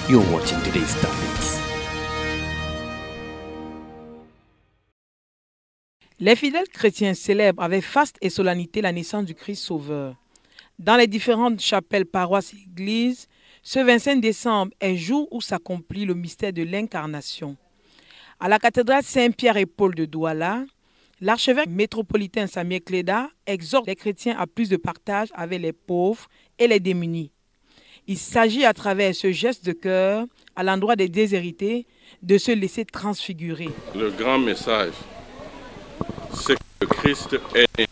You're watching today's topics. Les fidèles chrétiens célèbrent avec faste et solennité la naissance du Christ Sauveur. Dans les différentes chapelles, paroisses et églises, ce 25 décembre est jour où s'accomplit le mystère de l'incarnation. À la cathédrale Saint-Pierre et Paul de Douala, l'archevêque métropolitain Samir Cléda exhorte les chrétiens à plus de partage avec les pauvres et les démunis. Il s'agit à travers ce geste de cœur à l'endroit des déshérités de se laisser transfigurer. Le grand message, c'est que le Christ est né.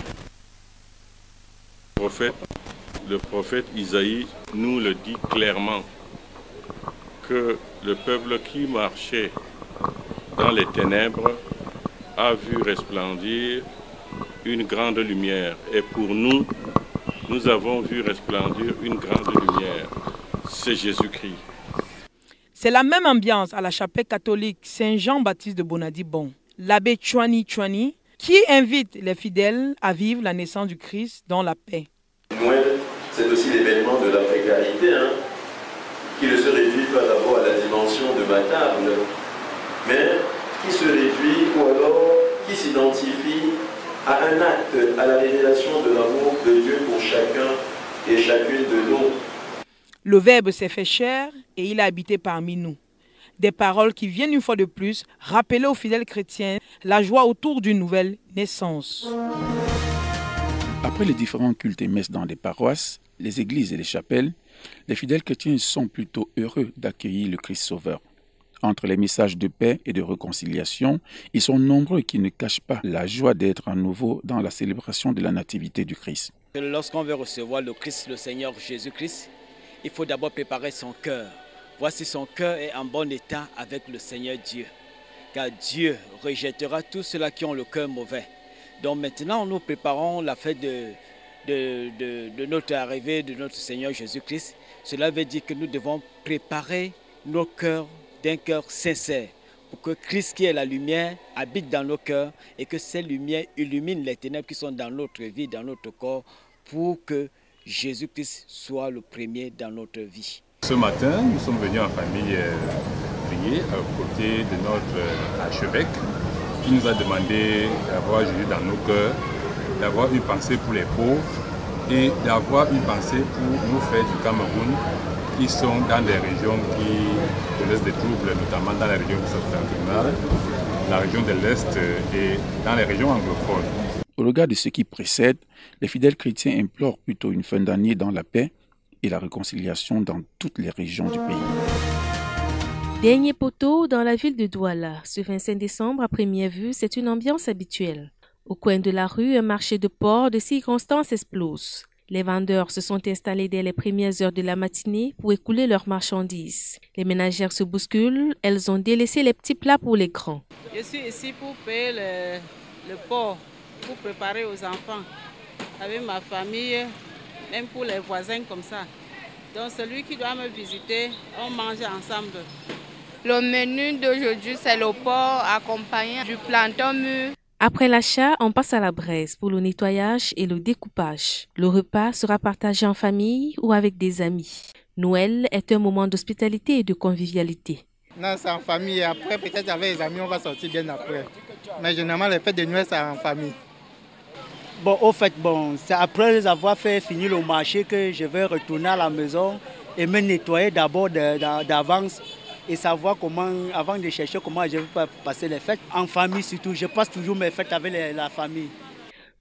Le prophète Isaïe nous le dit clairement, que le peuple qui marchait dans les ténèbres a vu resplendir une grande lumière. Et pour nous, nous avons vu resplendir une grande lumière. C'est Jésus-Christ. C'est la même ambiance à la chapelle catholique Saint-Jean-Baptiste de Bonadi-Bon. L'abbé Chouani Chouani, qui invite les fidèles à vivre la naissance du Christ dans la paix. Noël, c'est aussi l'événement de la précarité, qui ne se réduit pas d'abord à la dimension de ma table, mais qui se réduit ou alors qui s'identifie à un acte, à la révélation de l'amour de Dieu pour chacun et chacune de nous. Le Verbe s'est fait chair et il a habité parmi nous. Des paroles qui viennent une fois de plus rappeler aux fidèles chrétiens la joie autour d'une nouvelle naissance. Après les différents cultes et messes dans les paroisses, les églises et les chapelles, les fidèles chrétiens sont plutôt heureux d'accueillir le Christ Sauveur. Entre les messages de paix et de réconciliation, ils sont nombreux qui ne cachent pas la joie d'être à nouveau dans la célébration de la nativité du Christ. Lorsqu'on veut recevoir le Christ, le Seigneur Jésus-Christ, il faut d'abord préparer son cœur. Voici son cœur est en bon état avec le Seigneur Dieu. Car Dieu rejettera tous ceux-là qui ont le cœur mauvais. Donc maintenant, nous préparons la fête de notre arrivée, de notre Seigneur Jésus-Christ. Cela veut dire que nous devons préparer nos cœurs d'un cœur sincère pour que Christ qui est la lumière habite dans nos cœurs et que cette lumière illumine les ténèbres qui sont dans notre vie, dans notre corps, pour que Jésus-Christ soit le premier dans notre vie. Ce matin, nous sommes venus en famille prier à côté de notre archevêque qui nous a demandé d'avoir Jésus dans nos cœurs, d'avoir une pensée pour les pauvres et d'avoir une pensée pour nos frères du Cameroun qui sont dans des régions qui connaissent des troubles, notamment dans les régions septentrionales, la région de l'Est et dans les régions anglophones. Au regard de ce qui précède, les fidèles chrétiens implorent plutôt une fin d'année dans la paix et la réconciliation dans toutes les régions du pays. Dernier poteau dans la ville de Douala. Ce 25 décembre, à première vue, c'est une ambiance habituelle. Au coin de la rue, un marché de porc de circonstances explose. Les vendeurs se sont installés dès les premières heures de la matinée pour écouler leurs marchandises. Les ménagères se bousculent, elles ont délaissé les petits plats pour les grands. Je suis ici pour payer le porc, pour préparer aux enfants, avec ma famille, même pour les voisins comme ça. Donc celui qui doit me visiter, on mange ensemble. Le menu d'aujourd'hui, c'est le porc accompagné du plantain mûr. Après l'achat, on passe à la braise pour le nettoyage et le découpage. Le repas sera partagé en famille ou avec des amis. Noël est un moment d'hospitalité et de convivialité. Non, c'est en famille. Après, peut-être avec les amis, on va sortir bien après. Mais généralement, les fêtes de Noël, c'est en famille. Bon, au fait, c'est après avoir fait finir le marché que je vais retourner à la maison et me nettoyer d'abord d'avance et savoir comment, avant de chercher comment je vais passer les fêtes. En famille surtout, je passe toujours mes fêtes avec la famille.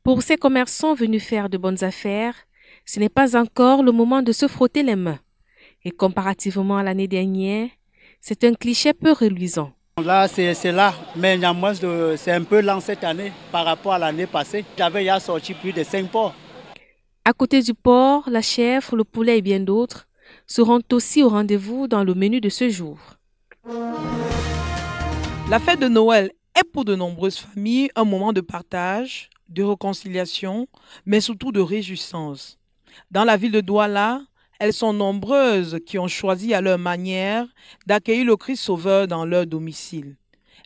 Pour ces commerçants venus faire de bonnes affaires, ce n'est pas encore le moment de se frotter les mains. Et comparativement à l'année dernière, c'est un cliché peu reluisant. Là, c'est là, mais néanmoins, c'est un peu lent cette année par rapport à l'année passée. J'avais déjà sorti plus de 5 porcs. À côté du porc, la chèvre, le poulet et bien d'autres seront aussi au rendez-vous dans le menu de ce jour. La fête de Noël est pour de nombreuses familles un moment de partage, de réconciliation, mais surtout de réjouissance. Dans la ville de Douala, elles sont nombreuses qui ont choisi à leur manière d'accueillir le Christ Sauveur dans leur domicile.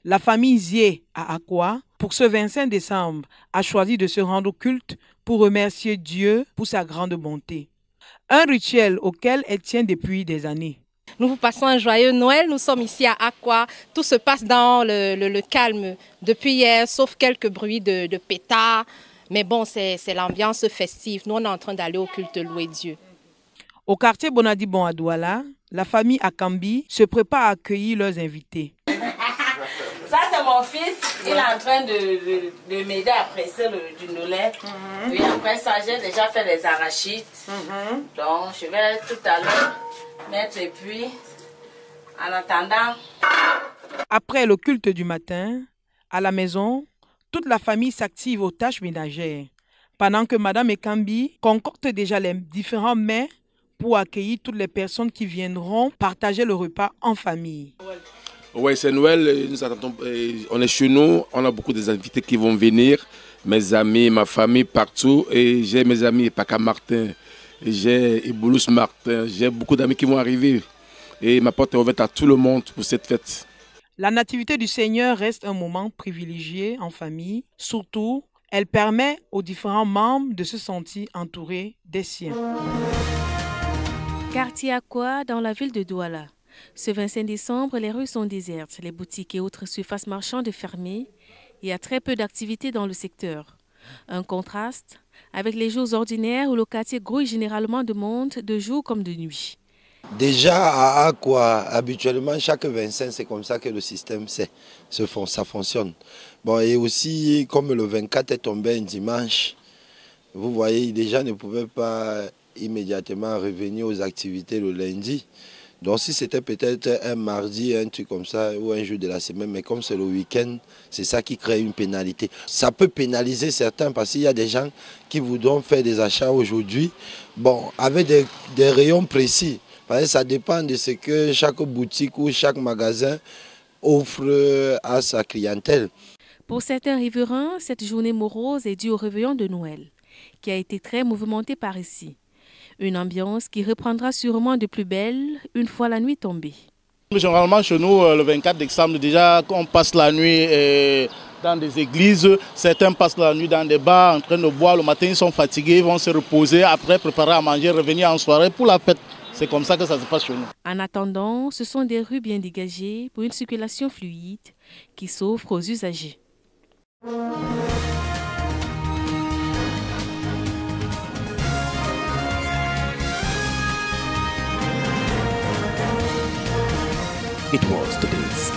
La famille Zié à Akwa, pour ce 25 décembre, a choisi de se rendre au culte pour remercier Dieu pour sa grande bonté. Un rituel auquel elle tient depuis des années. Nous vous passons un joyeux Noël. Nous sommes ici à Aqua. Tout se passe dans le calme depuis hier, sauf quelques bruits de pétards. Mais bon, c'est l'ambiance festive. Nous, on est en train d'aller au culte louer Dieu. Au quartier Bonadibon à Douala, la famille Akambi se prépare à accueillir leurs invités. Ça, c'est mon fils. Il est en train de m'aider à presser du noulet. Oui, après ça, j'ai déjà fait les arachides. Donc, je vais tout à l'heure mettre et puis, en attendant. Après le culte du matin, à la maison, toute la famille s'active aux tâches ménagères, pendant que Madame Ekambi concocte déjà les différents mets pour accueillir toutes les personnes qui viendront partager le repas en famille. Oui, c'est Noël, nous attendons, on est chez nous, on a beaucoup d'invités qui vont venir, mes amis, ma famille, partout. Et j'ai mes amis, Paca Martin, j'ai Iboulous Martin, j'ai beaucoup d'amis qui vont arriver. Et ma porte est ouverte à tout le monde pour cette fête. La nativité du Seigneur reste un moment privilégié en famille. Surtout, elle permet aux différents membres de se sentir entourés des siens. Quartier Aqua dans la ville de Douala. Ce 25 décembre, les rues sont désertes, les boutiques et autres surfaces marchandes fermées. Il y a très peu d'activités dans le secteur. Un contraste avec les jours ordinaires où le quartier grouille généralement de monde de jour comme de nuit. Déjà à Aqua, habituellement chaque 25, c'est comme ça que le système ça fonctionne. Bon, et aussi, comme le 24 est tombé un dimanche, vous voyez, les gens ne pouvaient pas immédiatement revenir aux activités le lundi. Donc si c'était peut-être un mardi, un truc comme ça, ou un jour de la semaine, mais comme c'est le week-end, c'est ça qui crée une pénalité. Ça peut pénaliser certains parce qu'il y a des gens qui voudront faire des achats aujourd'hui, bon, avec des rayons précis. Parce que ça dépend de ce que chaque boutique ou chaque magasin offre à sa clientèle. Pour certains riverains, cette journée morose est due au réveillon de Noël, qui a été très mouvementé par ici. Une ambiance qui reprendra sûrement de plus belle une fois la nuit tombée. Généralement chez nous, le 24 décembre, déjà on passe la nuit dans des églises, certains passent la nuit dans des bars en train de boire, le matin ils sont fatigués, ils vont se reposer, après préparer à manger, revenir en soirée pour la fête. C'est comme ça que ça se passe chez nous. En attendant, ce sont des rues bien dégagées pour une circulation fluide qui s'offre aux usagers. It was today's